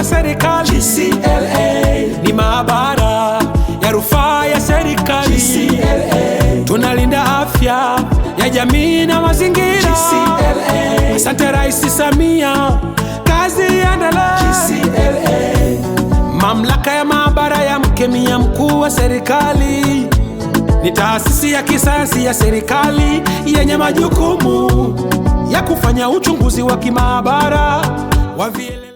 serikali. GCLA ni maabara ya rufaa ya serikali. GCLA tunalinda afya ya jamii na mazingira. GCLA asante Rais Samia, kazi iendelee. GCLA mamlaka ya maabara ya mkemia mkuu wa serikali ni taasisi ya kisayansi ya serikali yenye majukumu ya kufanya uchunguzi wa kimaabara wa vielelezo.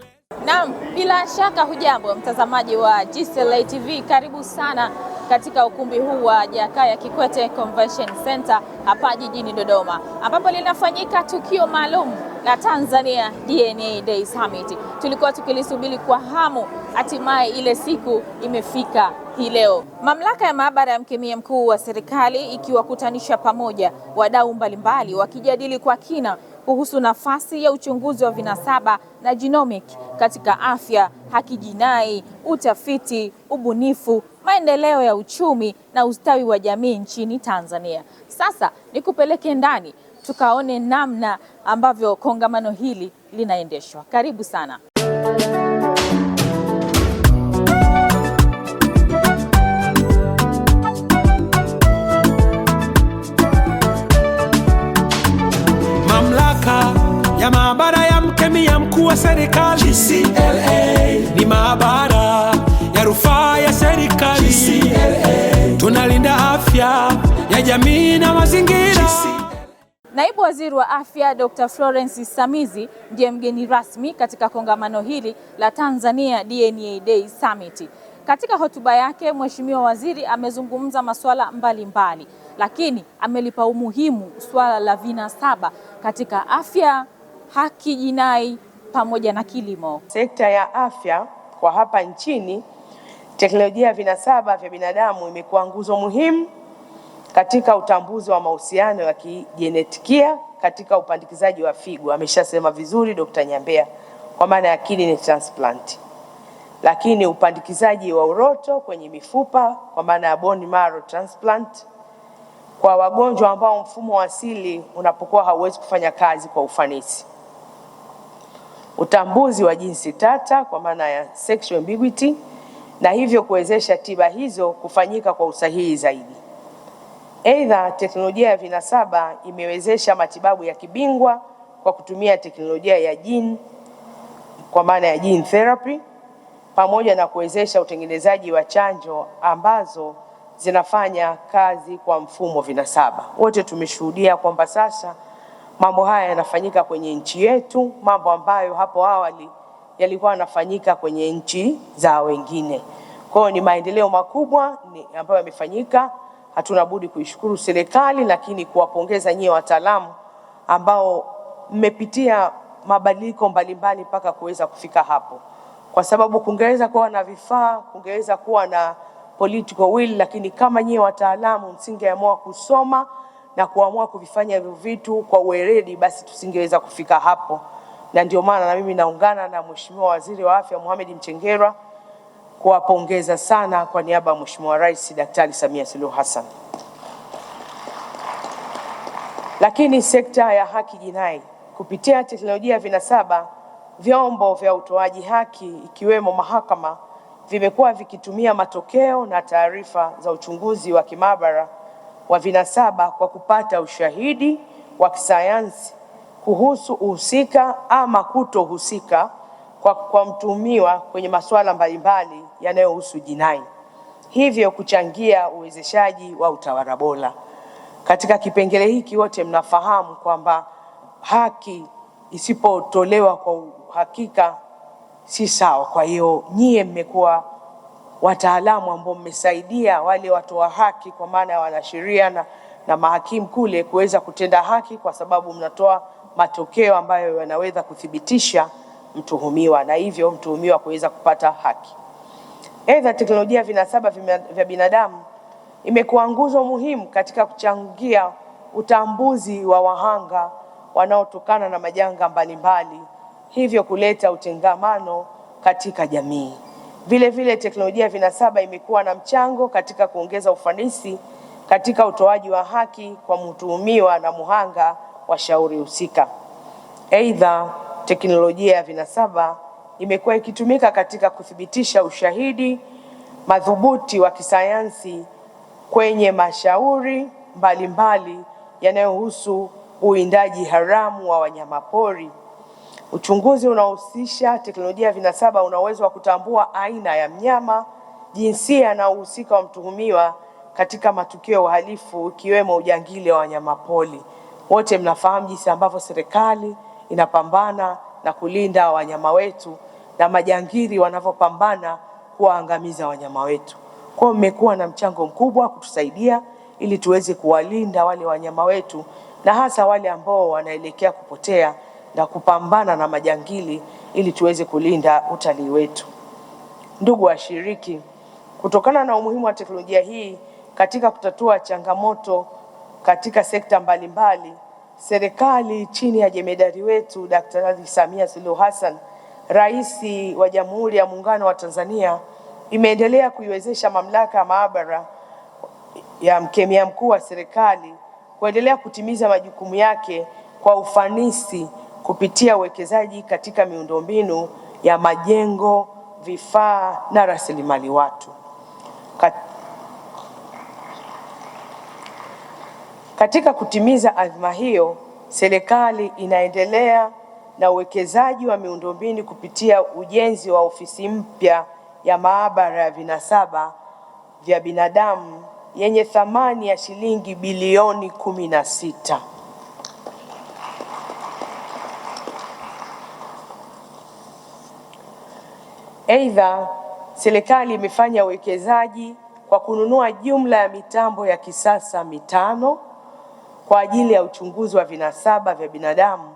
Naam, bila shaka hujambo mtazamaji wa GCLA TV, karibu sana katika ukumbi huu wa Jakaya Kikwete Convention Center hapa jijini Dodoma, ambapo linafanyika tukio maalum la Tanzania DNA Day Summit. Tulikuwa tukilisubiri kwa hamu, hatimaye ile siku imefika hii leo. Mamlaka ya maabara ya mkemia mkuu wa serikali ikiwakutanisha pamoja wadau mbalimbali wakijadili kwa kina kuhusu nafasi ya uchunguzi wa vinasaba na genomic katika afya, haki jinai, utafiti, ubunifu, maendeleo ya uchumi na ustawi wa jamii nchini Tanzania. Sasa nikupeleke ndani tukaone namna ambavyo kongamano hili linaendeshwa. Karibu sana. Mamlaka ya maabara ya mkemia mkuu wa serikali. GCLA ni maabara ya rufaa ya serikali. GCLA tunalinda afya ya jamii na mazingira. Naibu Waziri wa Afya Dr. Florence Samizi ndiye mgeni rasmi katika kongamano hili la Tanzania DNA Day Summit. Katika hotuba yake, Mheshimiwa Waziri amezungumza masuala mbalimbali, lakini amelipa umuhimu suala la vinasaba katika afya, haki jinai pamoja na kilimo. Sekta ya afya kwa hapa nchini, teknolojia ya vinasaba vya binadamu imekuwa nguzo muhimu katika utambuzi wa mahusiano ya kijenetikia katika upandikizaji wa figo. Ameshasema vizuri Dr. Nyambea, kwa maana ya kidney transplant. Lakini upandikizaji wa uroto kwenye mifupa kwa maana ya bone marrow transplant kwa wagonjwa ambao mfumo wa asili unapokuwa hauwezi kufanya kazi kwa ufanisi. Utambuzi wa jinsi tata kwa maana ya sexual ambiguity, na hivyo kuwezesha tiba hizo kufanyika kwa usahihi zaidi. Aidha, teknolojia ya vinasaba imewezesha matibabu ya kibingwa kwa kutumia teknolojia ya gene kwa maana ya gene therapy, pamoja na kuwezesha utengenezaji wa chanjo ambazo zinafanya kazi kwa mfumo vinasaba. Wote tumeshuhudia kwamba sasa mambo haya yanafanyika kwenye nchi yetu, mambo ambayo hapo awali yalikuwa yanafanyika kwenye nchi za wengine. Kwa hiyo ni maendeleo makubwa ambayo yamefanyika. Hatuna budi kuishukuru serikali, lakini kuwapongeza nyie wataalamu ambao mmepitia mabadiliko mbalimbali mpaka kuweza kufika hapo. Kwa sababu kungeweza kuwa na vifaa, kungeweza kuwa na political will, lakini kama nyie wataalamu msingeamua kusoma na kuamua kuvifanya hivyo vitu kwa uweledi, basi tusingeweza kufika hapo. Na ndio maana na mimi naungana na Mheshimiwa Waziri wa Afya Mohamed Mchengerwa kuwapongeza sana kwa niaba ya Mheshimiwa Rais Daktari Samia Suluhu Hassan. Lakini sekta ya haki jinai kupitia teknolojia ya vinasaba, vyombo vya utoaji haki ikiwemo mahakama vimekuwa vikitumia matokeo na taarifa za uchunguzi wa kimaabara wa vinasaba kwa kupata ushahidi wa kisayansi kuhusu uhusika ama kutohusika kwa mtuhumiwa kwenye masuala mbalimbali yanayohusu jinai, hivyo kuchangia uwezeshaji wa utawala bora. Katika kipengele hiki wote mnafahamu kwamba haki isipotolewa kwa uhakika si sawa. Kwa hiyo nyie mmekuwa wataalamu ambao mmesaidia wale watoa haki kwa maana ya wanasheria na mahakimu kule kuweza kutenda haki, kwa sababu mnatoa matokeo ambayo yanaweza kuthibitisha mtuhumiwa na hivyo mtuhumiwa kuweza kupata haki. Aidha, teknolojia ya vinasaba vya binadamu imekuwa nguzo muhimu katika kuchangia utambuzi wa wahanga wanaotokana na majanga mbalimbali, hivyo kuleta utengamano katika jamii. Vile vile teknolojia ya vinasaba imekuwa na mchango katika kuongeza ufanisi katika utoaji wa haki kwa mtuhumiwa na muhanga wa shauri husika. Aidha, teknolojia ya vinasaba imekuwa ikitumika katika kuthibitisha ushahidi madhubuti wa kisayansi kwenye mashauri mbalimbali yanayohusu uwindaji haramu wa wanyamapori. Uchunguzi unaohusisha teknolojia ya vinasaba una uwezo wa kutambua aina ya mnyama, jinsia na uhusika wa mtuhumiwa katika matukio ya uhalifu ikiwemo ujangili wa wanyamapori. Wote mnafahamu jinsi ambavyo serikali inapambana na kulinda wanyama wetu na majangili wanavyopambana kuwaangamiza wanyama wetu. Kwa hiyo mmekuwa na mchango mkubwa kutusaidia ili tuweze kuwalinda wale wanyama wetu na hasa wale ambao wanaelekea kupotea na kupambana na majangili ili tuweze kulinda utalii wetu. Ndugu washiriki, kutokana na umuhimu wa teknolojia hii katika kutatua changamoto katika sekta mbalimbali, serikali chini ya jemedari wetu Daktari Samia Suluhu Hassan, Rais wa Jamhuri ya Muungano wa Tanzania, imeendelea kuiwezesha mamlaka ya maabara ya mkemia mkuu wa serikali kuendelea kutimiza majukumu yake kwa ufanisi kupitia uwekezaji katika miundombinu ya majengo, vifaa na rasilimali watu. Katika kutimiza azma hiyo, serikali inaendelea na uwekezaji wa miundombinu kupitia ujenzi wa ofisi mpya ya maabara ya vinasaba vya binadamu yenye thamani ya shilingi bilioni 16. Aidha, serikali imefanya uwekezaji kwa kununua jumla ya mitambo ya kisasa 5 kwa ajili ya uchunguzi wa vinasaba vya binadamu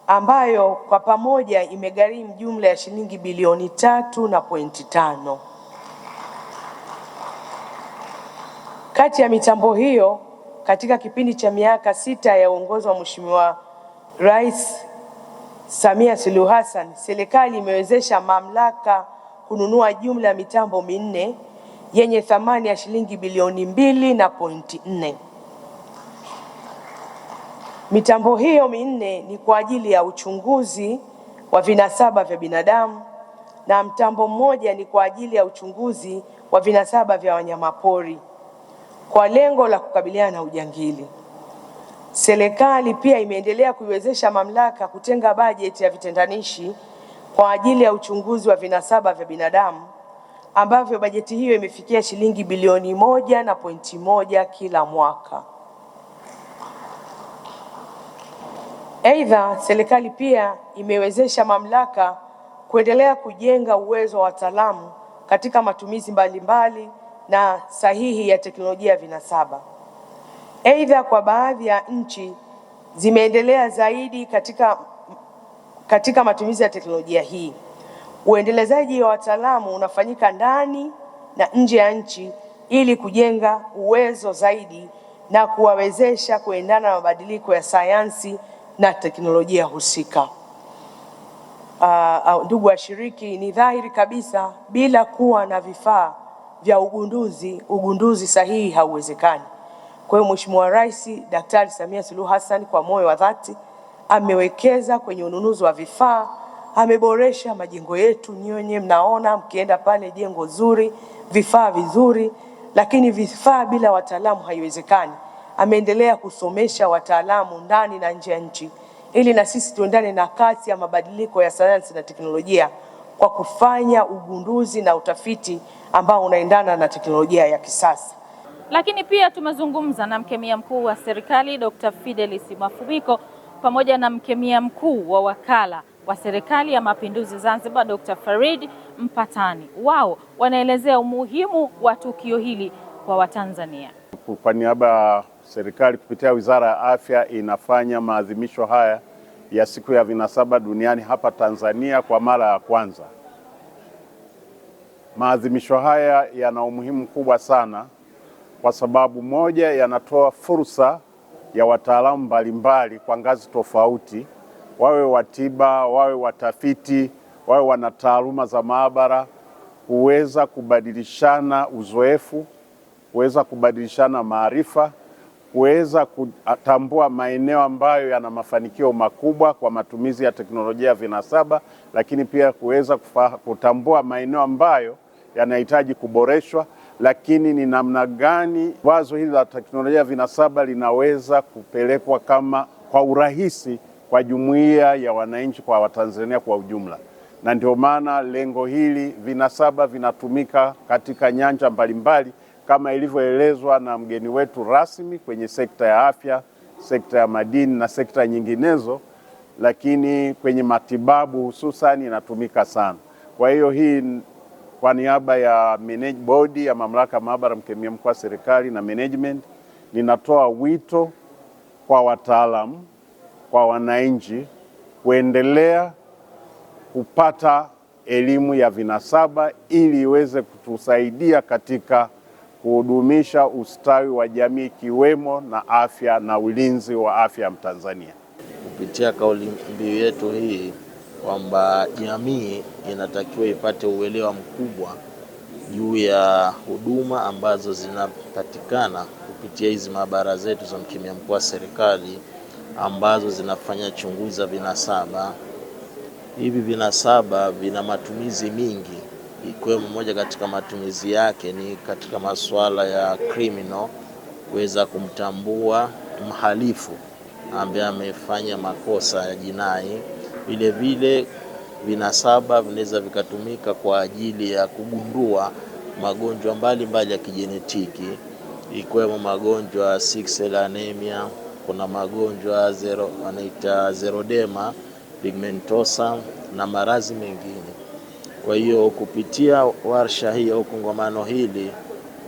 ambayo kwa pamoja imegharimu jumla ya shilingi bilioni 3.5. Kati ya mitambo hiyo, katika kipindi cha miaka 6 ya uongozi wa Mheshimiwa Rais Samia Suluhu Hassan, serikali imewezesha mamlaka kununua jumla ya mitambo 4 yenye thamani ya shilingi bilioni 2.4. Mitambo hiyo 4 ni kwa ajili ya uchunguzi wa vinasaba vya binadamu na mtambo mmoja ni kwa ajili ya uchunguzi wa vinasaba vya wanyamapori kwa lengo la kukabiliana na ujangili. Serikali pia imeendelea kuiwezesha mamlaka kutenga bajeti ya vitendanishi kwa ajili ya uchunguzi wa vinasaba vya binadamu ambavyo bajeti hiyo imefikia shilingi bilioni 1.1 kila mwaka. Aidha, serikali pia imewezesha mamlaka kuendelea kujenga uwezo wa wataalamu katika matumizi mbalimbali na sahihi ya teknolojia ya vinasaba. Aidha, kwa baadhi ya nchi zimeendelea zaidi katika matumizi ya teknolojia hii. Uendelezaji wa wataalamu unafanyika ndani na nje ya nchi ili kujenga uwezo zaidi na kuwawezesha kuendana na mabadiliko ya sayansi na teknolojia husika. Ndugu washiriki, ni dhahiri kabisa bila kuwa na vifaa vya ugunduzi sahihi hauwezekani. Kwa hiyo Mheshimiwa Rais Daktari Samia Suluhu Hassan kwa moyo wa dhati amewekeza kwenye ununuzi wa vifaa, ameboresha majengo yetu. Nyinyi mnaona mkienda pale jengo zuri, vifaa vizuri, lakini vifaa bila wataalamu haiwezekani. Ameendelea kusomesha wataalamu ndani na nje ya nchi ili na sisi tuendane na kasi ya mabadiliko ya sayansi na teknolojia kwa kufanya ugunduzi na utafiti ambao unaendana na teknolojia ya kisasa. Lakini pia tumezungumza na mkemia mkuu wa serikali Dr. Fidelis Mafumiko pamoja na mkemia mkuu wa wakala wa serikali ya Mapinduzi Zanzibar Dr. Farid Mpatani. Wao wanaelezea umuhimu wa tukio hili kwa Watanzania. Kwa niaba ya serikali kupitia Wizara ya Afya inafanya maadhimisho haya ya siku ya vinasaba duniani hapa Tanzania kwa mara ya kwanza. Maadhimisho haya yana umuhimu mkubwa sana kwa sababu moja, yanatoa fursa ya wataalamu mbalimbali kwa ngazi tofauti, wawe watiba, wawe watafiti, wawe wana taaluma za maabara, kuweza kubadilishana uzoefu, kuweza kubadilishana maarifa, kuweza kutambua maeneo ambayo yana mafanikio makubwa kwa matumizi ya teknolojia ya vinasaba, lakini pia kuweza kutambua maeneo ambayo yanahitaji kuboreshwa, lakini ni namna gani wazo hili la teknolojia ya vinasaba linaweza kupelekwa kwa urahisi kwa jumuiya ya wananchi, kwa Watanzania kwa ujumla. Na ndio maana lengo hili, vinasaba vinatumika katika nyanja mbalimbali kama ilivyoelezwa na mgeni wetu rasmi, kwenye sekta ya afya, sekta ya madini na sekta nyinginezo, lakini kwenye matibabu hususan inatumika sana. Kwa hiyo hii, kwa niaba ya bodi ya mamlaka ya maabara mkemia mkuu wa serikali na management, ninatoa wito kwa wataalamu, kwa wananchi kuendelea kupata elimu ya vinasaba ili iweze kutusaidia katika kuhudumisha ustawi wa jamii, ikiwemo na afya na ulinzi wa afya ya Mtanzania. Kupitia kauli mbiu yetu hii kwamba jamii inatakiwa ipate uelewa mkubwa juu ya huduma ambazo zinapatikana kupitia hizi maabara zetu za mkemia mkuu wa serikali ambazo zinafanya chunguzi za vinasaba. Hivi vinasaba vina matumizi mingi, ikiwemo moja katika matumizi yake ni katika masuala ya criminal, kuweza kumtambua mhalifu ambaye amefanya makosa ya jinai. Vile vile vinasaba vinaweza vikatumika kwa ajili ya kugundua magonjwa mbalimbali ya kijenetiki, ikiwemo magonjwa ya sickle cell anemia, kuna magonjwa xeroderma pigmentosa na maradhi mengine. Kwa hiyo kupitia warsha hii au kongamano hili,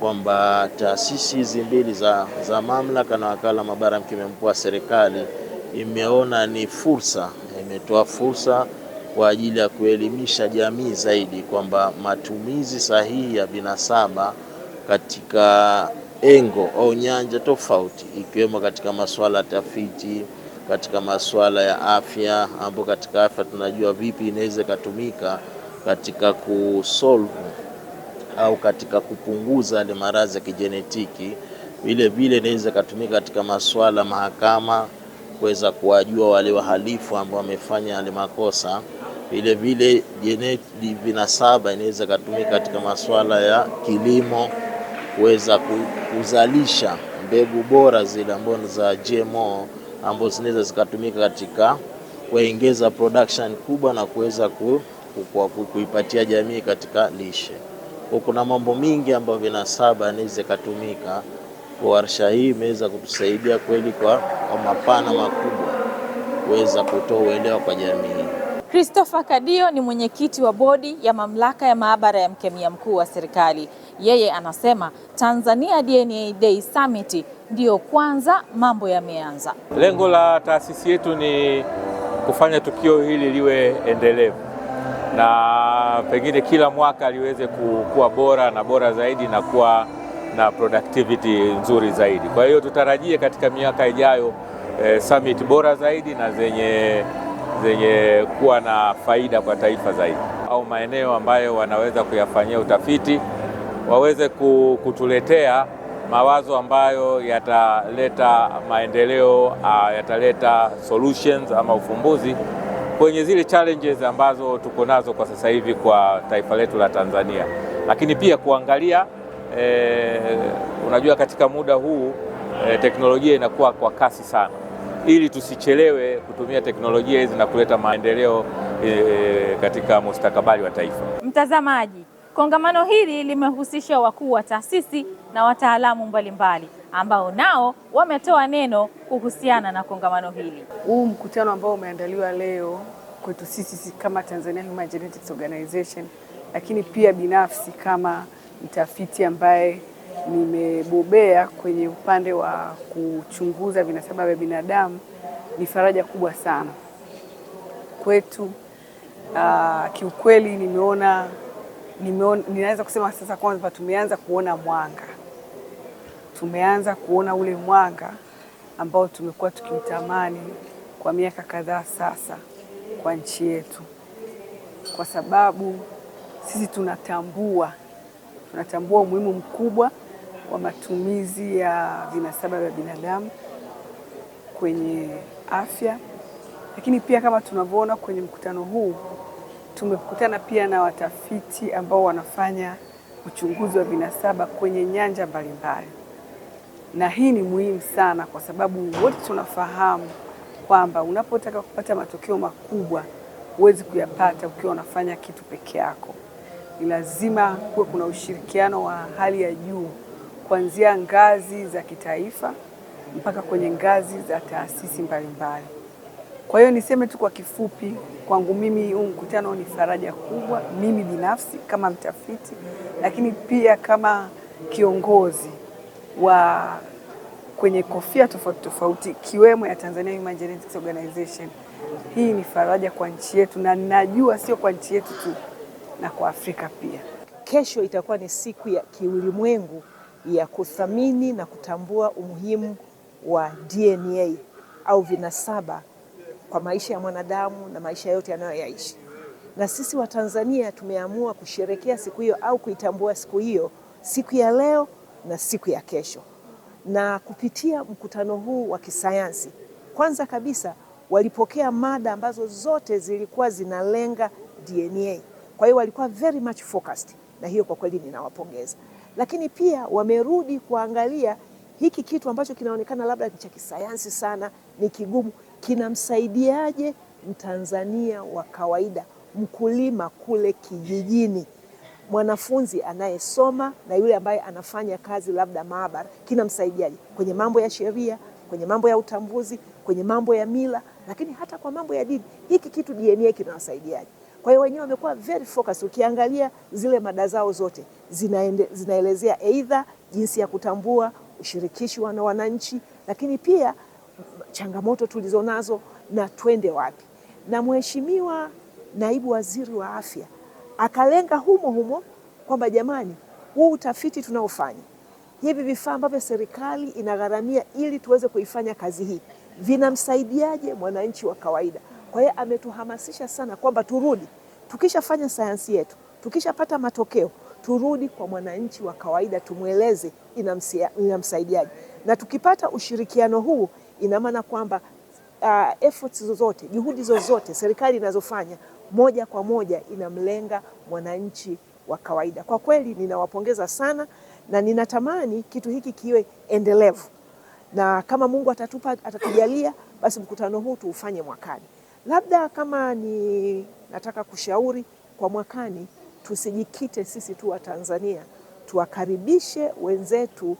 kwamba taasisi hizi mbili za mamlaka na wakala maabara mkemia mkuu wa serikali imeona ni fursa, imetoa fursa kwa ajili ya kuelimisha jamii zaidi kwamba matumizi sahihi ya vinasaba katika engo au nyanja tofauti, ikiwemo katika masuala ya tafiti, katika masuala ya afya, ambapo katika afya tunajua vipi inaweza kutumika katika kusolve au katika kupunguza ile maradhi ya kijenetiki. Vile vile inaweza kutumika katika masuala mahakama, kuweza kuwajua wale wahalifu ambao wamefanya yale makosa. Vile vile vinasaba inaweza kutumika katika masuala ya kilimo, kuweza kuzalisha mbegu bora zile ambazo za GMO ambazo zinaweza zikatumika katika kuongeza production kubwa na kuweza kuipatia jamii katika lishe. Kuna mambo mingi ambayo vinasaba inaweza kutumika. Kwa warsha hii imeweza kutusaidia kweli kwa mapana makubwa kuweza kutoa uelewa kwa jamii. Christopher Kadio ni mwenyekiti wa bodi ya mamlaka ya maabara ya mkemia mkuu wa serikali. Yeye anasema Tanzania DNA Day Summit ndio kwanza mambo yameanza. Lengo la taasisi yetu ni kufanya tukio hili liwe endelevu na pengine kila mwaka liweze kuwa bora na bora zaidi na kuwa na productivity nzuri zaidi. Kwa hiyo tutarajie katika miaka ijayo summit bora zaidi na zenye kuwa na faida kwa taifa zaidi, au maeneo ambayo wanaweza kuyafanyia utafiti waweze kutuletea mawazo ambayo yataleta maendeleo, yataleta solutions ama ufumbuzi kwenye zile challenges ambazo tuko nazo kwa sasa hivi kwa taifa letu la Tanzania. Lakini pia kuangalia unajua katika muda huu teknolojia inakuwa kwa kasi sana, ili tusichelewe kutumia teknolojia hizi na kuleta maendeleo katika mustakabali wa taifa. Mtazamaji, kongamano hili limehusisha wakuu wa taasisi na wataalamu mbalimbali ambao nao wametoa neno kuhusiana na kongamano hili. Huu mkutano ambao umeandaliwa leo kwetu sisi kama Tanzania Human Genetics Organization, lakini pia binafsi kama mtafiti ambaye nimebobea kwenye upande wa kuchunguza vinasaba vya binadamu, ni faraja kubwa sana kwetu. Kiukweli ninaweza kusema sasa kwanza tumeanza kuona mwanga. Tumeanza kuona ule mwanga ambao tumekuwa tukiutamani kwa miaka kadhaa sasa kwa nchi yetu, kwa sababu sisi tunatambua umuhimu mkubwa wa matumizi ya vinasaba vya binadamu kwenye afya. Lakini pia kama tunavyoona kwenye mkutano huu, tumekutana pia na watafiti ambao wanafanya uchunguzi wa vinasaba kwenye nyanja mbalimbali. Na hii ni muhimu sana kwa sababu wote tunafahamu kwamba unapotaka kupata matokeo makubwa huwezi kuyapata ukiwa unafanya kitu peke yako. Ni lazima kuwe kuna ushirikiano wa hali ya juu kuanzia ngazi za kitaifa mpaka kwenye ngazi za taasisi mbalimbali. Kwa hiyo niseme tu kwa kifupi, kwangu mimi huu mkutano ni faraja kubwa, mimi binafsi kama mtafiti, lakini pia kama kiongozi wa kwenye kofia tofauti tofauti ikiwemo ya Tanzania Human Genetics Organization. Hii ni faraja kwa nchi yetu, na ninajua sio kwa nchi yetu tu, na kwa Afrika pia. Kesho itakuwa ni siku ya kiulimwengu ya kuthamini na kutambua umuhimu wa DNA au vinasaba kwa maisha ya mwanadamu na maisha yote yanayoyaishi. Na sisi wa Tanzania tumeamua kusherehekea siku hiyo au kuitambua siku hiyo, siku ya leo na siku ya kesho. Na kupitia mkutano huu wa kisayansi, kwanza kabisa walipokea mada ambazo zote zilikuwa zinalenga DNA. Kwa hiyo walikuwa very much focused, na hiyo kwa kweli ninawapongeza. Lakini pia wamerudi kuangalia hiki kitu ambacho kinaonekana labda ni cha kisayansi sana, ni kigumu, kinamsaidiaje Mtanzania wa kawaida, mkulima kule kijijini, mwanafunzi anayesoma na yule ambaye anafanya kazi labda maabara, kinamsaidiaje kwenye mambo ya sheria, kwenye mambo ya utambuzi, kwenye mambo ya mila, lakini hata kwa mambo ya dini. Hiki kitu DNA kinawasaidiaje? Kwa hiyo wenyewe wamekuwa very focused. Ukiangalia zile mada zao zote zinaelezea aidha jinsi ya kutambua, ushirikishi wa wananchi, lakini pia changamoto tulizonazo na twende wapi. Na Mheshimiwa Naibu Waziri wa Afya akalenga humo kwamba jamani, huu utafiti tunaofanya, hivi vifaa ambavyo serikali inagharamia ili tuweze kuifanya kazi hii, vinamsaidiaje mwananchi wa kawaida? Kwa hiyo ametuhamasisha sana kwamba turudi, tukishafanya sayansi yetu, tukishapata matokeo, turudi kwa mwananchi wa kawaida tumueleze inamsaidiaje. Na tukipata ushirikiano huu, ina maana kwamba efforts zozote, juhudi zozote serikali inazofanya moja kwa moja inamlenga mwananchi wa kawaida. Kwa kweli ninawapongeza sana, na ninatamani kitu hiki kiwe endelevu. Na kama Mungu atatujalia, basi mkutano huu tuufanye mwakani. Labda kama nataka kushauri kwa mwakani, tusijikite sisi tu wa Tanzania, tuwakaribishe wenzetu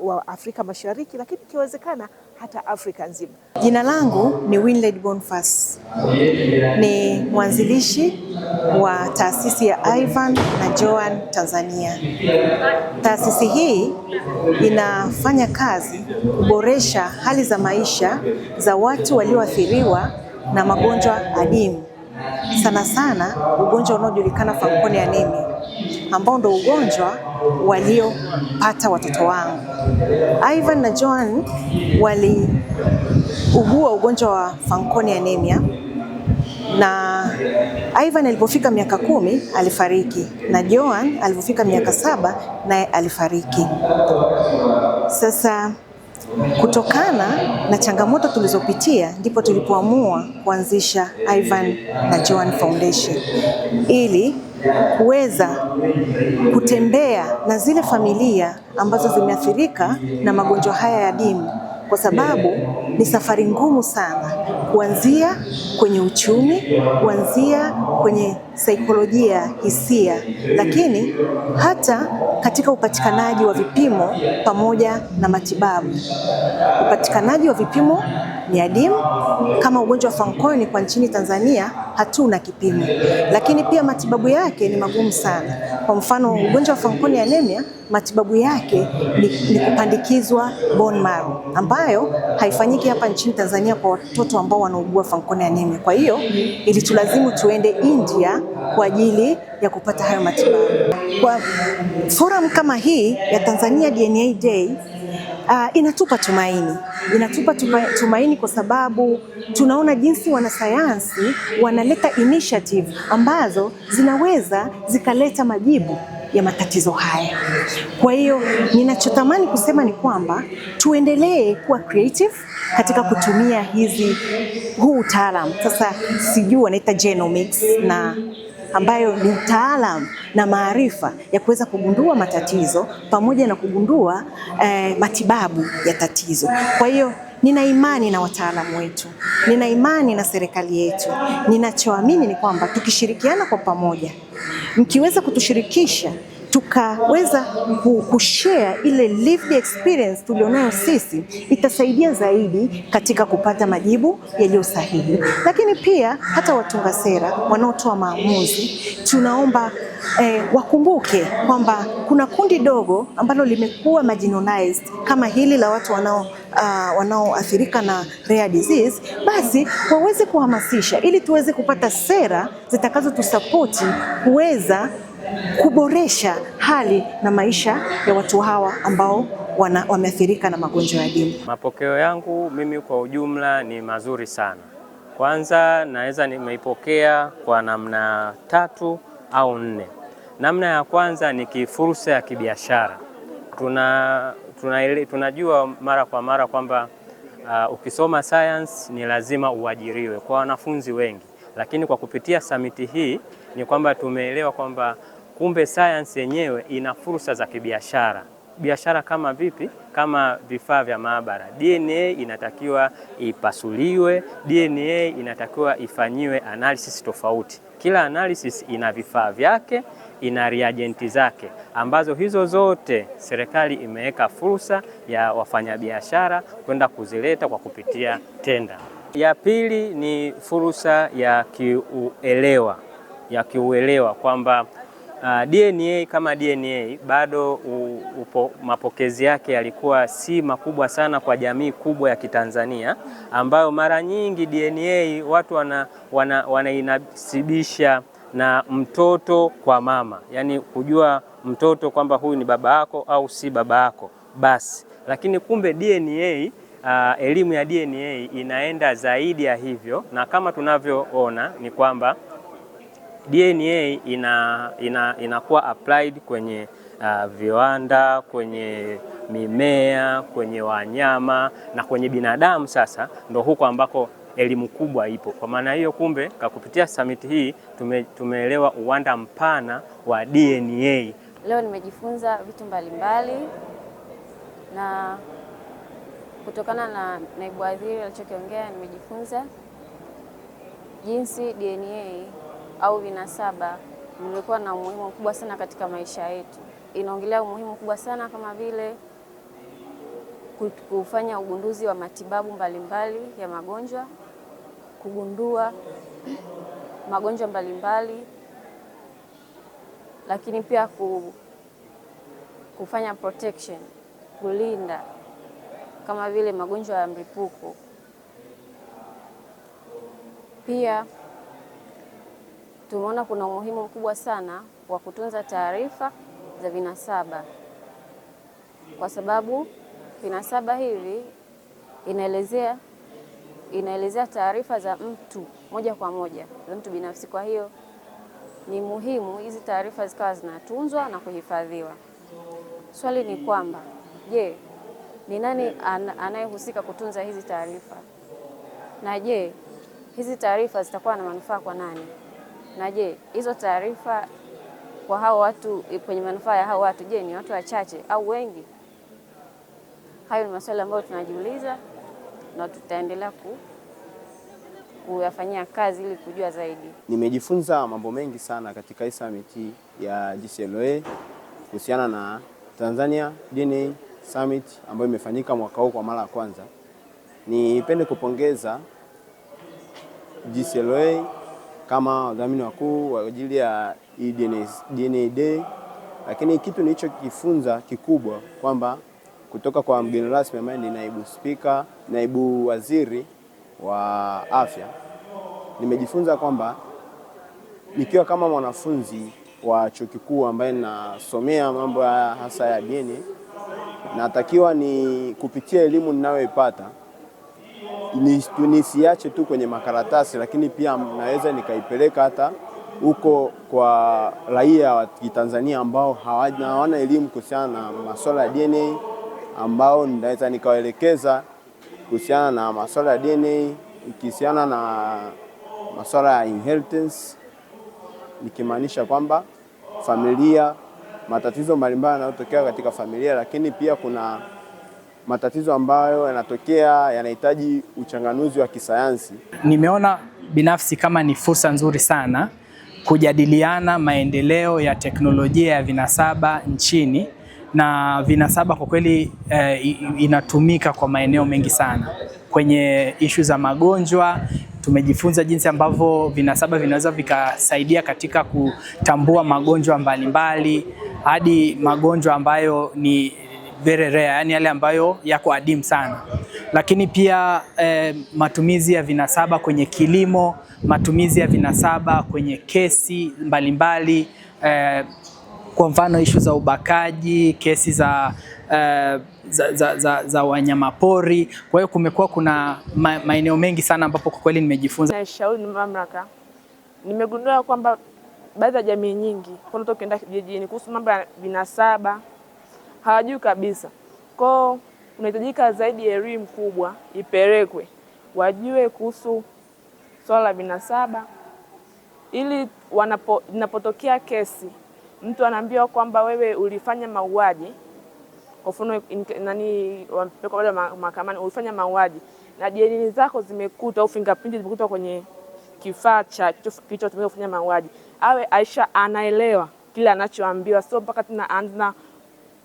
wa Afrika Mashariki, lakini ikiwezekana hata Afrika nzima. Jina langu ni Winled Boniface. Ni mwanzilishi wa taasisi ya Ivan na Joan Tanzania. Taasisi hii inafanya kazi kuboresha hali za maisha za watu walioathiriwa na magonjwa adimu. Sana sana ugonjwa unaojulikana Fanconi anemia, ambao ndo ugonjwa waliopata watoto wangu. Ivan na Joan waliugua ugonjwa wa Fanconi anemia, na Ivan alipofika miaka 10 alifariki, na Joan alipofika miaka 7 naye alifariki. Sasa kutokana na changamoto tulizopitia, ndipo tulipoamua kuanzisha Ivan na Joan Foundation ili kuweza kutembea na zile familia ambazo zimeathirika na magonjwa haya ya adimu, kwa sababu ni safari ngumu sana, kuanzia kwenye uchumi, kuanzia kwenye saikolojia, hisia, lakini hata katika upatikanaji wa vipimo pamoja na matibabu. Upatikanaji wa vipimo ni adimu. Kama ugonjwa wa Fanconi kwa nchini Tanzania hatuna kipimo, lakini pia matibabu yake ni magumu sana. Kwa mfano, ugonjwa wa Fanconi anemia, matibabu yake ni kupandikizwa bone marrow, ambayo haifanyiki hapa nchini Tanzania kwa watoto ambao wanaugua Fanconi anemia. Kwa hiyo ilitulazimu tuende India kwa ajili ya kupata hayo matibabu. Kwa forum kama hii ya Tanzania DNA Day, inatupa tumaini. Inatupa tumaini kwa sababu tunaona jinsi wanasayansi wanaleta initiative ambazo zinaweza zikaleta majibu ya matatizo haya. Kwa hiyo ninachotamani kusema ni kwamba tuendelee kuwa creative katika kutumia huu utaalamu. Sasa sijui wanaita genomics, na ambayo ni utaalamu na maarifa ya kuweza kugundua matatizo pamoja na kugundua matibabu ya tatizo. Kwa hiyo nina imani na wataalamu wetu, nina imani na serikali yetu. Ninachoamini ni kwamba tukishirikiana kwa pamoja, mkiweza kutushirikisha, tukaweza kushare ile lived experience tulionayo sisi, itasaidia zaidi katika kupata majibu yaliyo sahihi. Lakini pia hata watunga sera wanaotoa maamuzi, tunaomba wakumbuke kwamba kuna kundi dogo ambalo limekuwa marginalized kama hili la watu wanaoathirika na rare disease, basi waweze kuhamasisha ili tuweze kupata sera zitakazotusapoti kuweza kuboresha hali na maisha ya watu hawa ambao wameathirika na magonjwa ya dimu. Mapokeo yangu mimi kwa ujumla ni mazuri sana. Kwanza naweza nimeipokea kwa namna 3 au 4. Namna ya kwanza ni kifursa ya kibiashara. Tunajua mara kwa mara kwamba ukisoma science ni lazima uajiriwe kwa wanafunzi wengi, lakini kwa kupitia summit hii ni kwamba tumeelewa kwamba kumbe science yenyewe ina fursa za kibiashara. Biashara kama vipi? Kama vifaa vya maabara. DNA inatakiwa ipasuliwe, DNA inatakiwa ifanyiwe analysis tofauti. Kila analysis ina vifaa vyake, ina reagent zake, ambazo hizo zote serikali imeweka fursa ya wafanyabiashara kwenda kuzileta kwa kupitia tenda. Ya pili ni fursa ya kiuelewa kwamba DNA kama DNA bado mapokezi yake yalikuwa si makubwa sana kwa jamii kubwa ya Kitanzania, ambayo mara nyingi DNA watu wanainasibisha na mtoto kwa mama, yani kujua mtoto kwamba huyu ni baba yako au si baba yako basi. Lakini kumbe DNA, elimu ya DNA inaenda zaidi ya hivyo, na kama tunavyoona ni kwamba DNA inakuwa applied kwenye viwanda, kwenye mimea, kwenye wanyama na kwenye binadamu. Sasa ndo huko ambako elimu kubwa ipo. Kwa maana hiyo kumbe kwa kupitia summit hii tumeelewa uwanda mpana wa DNA. Leo nimejifunza vitu mbalimbali, na kutokana na naibu waziri alichokiongea nimejifunza jinsi DNA au vinasaba vilikuwa na umuhimu mkubwa sana katika maisha yetu. Inaongelea umuhimu mkubwa sana kama vile kufanya ugunduzi wa matibabu mbalimbali ya magonjwa, kugundua magonjwa mbalimbali, lakini pia kufanya protection, kulinda kama vile magonjwa ya mlipuko. Pia tumeona kuna umuhimu mkubwa sana wa kutunza taarifa za vinasaba, kwa sababu vinasaba hivi inaelezea taarifa za mtu moja kwa moja, za mtu binafsi. Kwa hiyo ni muhimu hizi taarifa zikawa zinatunzwa na kuhifadhiwa. Swali ni kwamba, je, ni nani anayehusika kutunza hizi taarifa? Na je, hizi taarifa zitakuwa na manufaa kwa nani? Na je, hizo taarifa kwa hao watu, kwenye manufaa ya hao watu, je, ni watu wachache au wengi? Hayo ni maswali ambayo tunajiuliza na tutaendelea kuyafanyia kazi ili kujua zaidi. Nimejifunza mambo mengi sana katika hii summit ya GCLA kuhusiana na Tanzania DNA Summit ambayo imefanyika mwaka huu kwa mara ya kwanza. Nipende kupongeza GCLA kama wadhamini wakuu kwa ajili ya DNA Day, lakini kitu nilichokifunza kikubwa kwamba kutoka kwa mgeni rasmi ambaye ni naibu waziri wa afya, nimejifunza kwamba nikiwa kama mwanafunzi wa chuo kikuu ambaye nasomea mambo hasa ya DNA, natakiwa ni kupitia elimu ninayoipata nisiache tu kwenye makaratasi, lakini pia naweza nikaipeleka hata huko kwa raia wa Kitanzania ambao hawana elimu kuhusiana na masuala ya DNA, ambao naweza nikawaelekeza kuhusiana na masuala ya DNA, ikihusiana na masuala ya inheritance, nikimaanisha kwamba familia, matatizo mbalimbali yanayotokea katika familia, lakini pia kuna matatizo ambayo yanatokea yanahitaji uchanganuzi wa kisayansi. Nimeona binafsi kama ni fursa nzuri sana kujadiliana maendeleo ya teknolojia ya vinasaba nchini, na vinasaba kwa kweli inatumika kwa maeneo mengi sana. Kwenye ishu za magonjwa tumejifunza jinsi ambavyo vinasaba vinaweza vikasaidia katika kutambua magonjwa mbalimbali hadi magonjwa ambayo ni very rare, yani yale ambayo yako adimu sana. Lakini pia matumizi ya vinasaba kwenye kilimo, matumizi ya vinasaba kwenye kesi mbalimbali, kwa mfano ishu za ubakaji, kesi za wanyamapori. Kwa hiyo kumekuwa kuna maeneo mengi sana ambapo kwa kweli nimejifunza. Naishauri mamlaka, nimegundua kwamba baadhi ya jamii nyingi kwa mtu ukienda kijijini kuhusu mambo ya vinasaba hawajui kabisa. Kwa unahitajika zaidi elimu kubwa ipelekwe, wajue kuhusu swala la vinasaba, ili inapotokea kesi mtu anaambiwa kwamba wewe ulifanya mauaji, kwa mfano wale mahakamani ulifanya mauaji na DNA zako zimekuta au fingerprint zimekuta kwenye kifaa cha kilichotumika kufanya mauaji, awe Aisha anaelewa kile anachoambiwa, sio mpaka tunaanza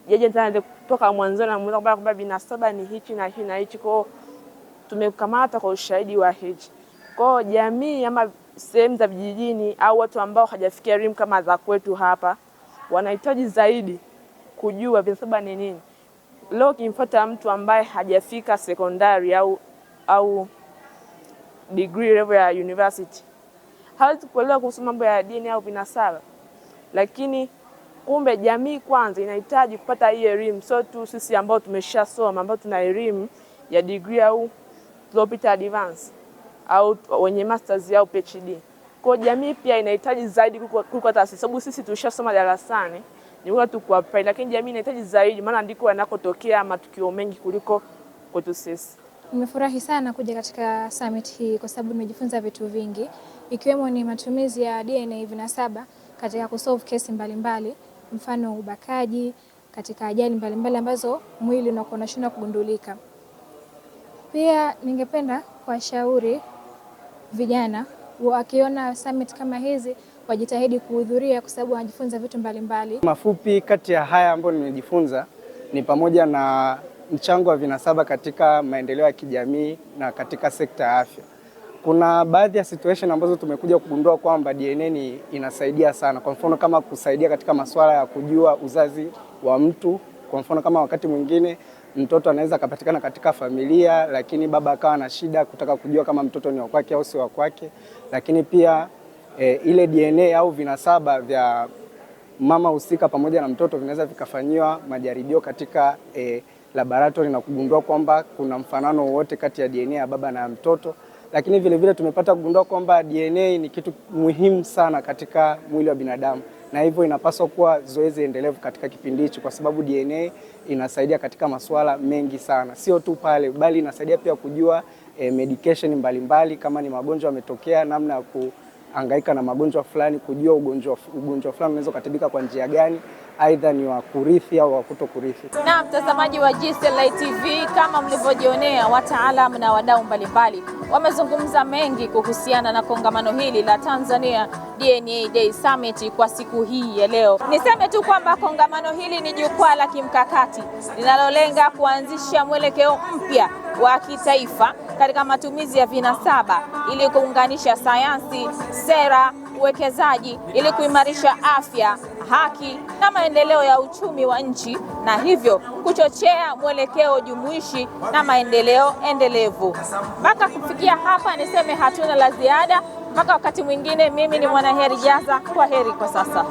jeje tena kutoka mwanzo na mwanzo kwamba vinasaba ni hichi na hichi na hichi. Kwa tumekamata kwa ushahidi wa hichi. Kwa jamii ama sehemu za vijijini au watu ambao hajafikia elimu kama za kwetu hapa wanahitaji zaidi kujua vinasaba ni nini. Leo kimfuata mtu ambaye hajafika sekondari au degree level ya university, hawezi kuelewa kuhusu mambo ya DNA au vinasaba. Lakini kumbe jamii kwanza inahitaji kupata hii elimu, sio tu sisi ambao tumeshasoma ambao tuna elimu ya degree au tuliopita advance au wenye masters au PhD. Kwa jamii pia inahitaji zaidi kuliko taasisi, sababu sisi tulishasoma darasani ni watu tu kwa apply, lakini jamii inahitaji zaidi, maana ndiko yanakotokea matukio mengi kuliko kwetu sisi. Nimefurahi sana kuja katika summit hii kwa sababu nimejifunza vitu vingi, ikiwemo ni matumizi ya DNA vinasaba katika kusolve kesi mbalimbali, mfano ubakaji, katika ajali mbalimbali ambazo mwili unakuwa unashindwa kugundulika. Pia ningependa kuwashauri vijana wakiona summit kama hizi wajitahidi kuhudhuria kwa sababu wanajifunza vitu mbalimbali. Mafupi kati ya haya ambayo nimejifunza ni pamoja na mchango wa vinasaba katika maendeleo ya kijamii na katika sekta ya afya. Kuna baadhi ya situation ambazo tumekuja kugundua kwamba DNA inasaidia sana. Kwa mfano kama kusaidia katika masuala ya kujua uzazi wa mtu. Kwa mfano kama wakati mwingine mtoto anaweza kupatikana katika familia lakini baba akawa na shida kutaka kujua kama mtoto ni wa kwake au si wa kwake. Lakini pia ile DNA au vinasaba vya mama husika pamoja na mtoto vinaweza vikafanywa majaribio katika laboratory na kugundua kwamba kuna mfanano wote kati ya DNA ya baba na ya mtoto. Lakini vile vile tumepata kugundua kwamba DNA ni kitu muhimu sana katika mwili wa binadamu, na hivyo inapaswa kuwa zoezi endelevu katika kipindi hichi, kwa sababu DNA inasaidia katika masuala mengi sana, sio tu pale bali inasaidia pia kujua medication mbalimbali, kama ni magonjwa yametokea, namna ya kuhangaika na magonjwa fulani, kujua ugonjwa fulani unaweza kutibika kwa njia gani, aidha ni wa kurithi au wa kutokurithi. Na mtazamaji wa GCLA TV, kama mlivyojionea, wataalamu na wadau mbalimbali wamezungumza mengi kuhusiana na kongamano hili la Tanzania DNA Day Summit kwa siku hii ya leo. Niseme tu kwamba kongamano hili ni jukwaa la kimkakati linalolenga kuanzisha mwelekeo mpya wa kitaifa katika matumizi ya vinasaba ili kuunganisha sayansi, sera, uwekezaji ili kuimarisha afya, haki na maendeleo ya uchumi wa nchi, na hivyo kuchochea mwelekeo jumuishi na maendeleo endelevu. Mpaka kufikia hapa niseme hatuna la ziada. Mpaka wakati mwingine, mimi ni Mwanaheri Jaza. Kwa heri kwa sasa.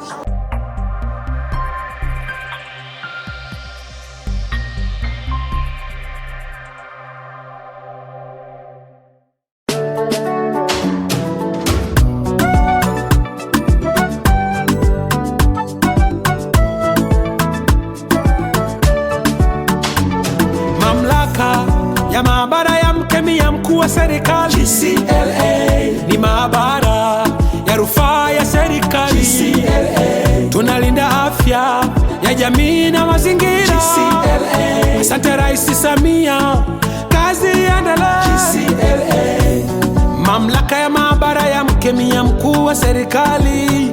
wa serikali. GCLA ni maabara ya rufaa ya serikali. GCLA tunalinda afya ya jamii na mazingira. GCLA asante Rais Samia, kazi iendelee. GCLA mamlaka ya maabara ya mkemia mkuu wa serikali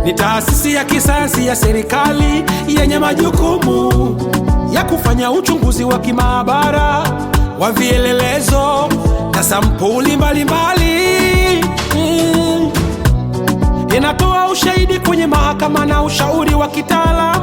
ni taasisi ya kisayansi ya serikali yenye majukumu ya kufanya uchunguzi wa kimaabara wa vielelezo na sampuli mbalimbali. Inatoa ushahidi kwenye mahakama na ushauri wa kitaalamu.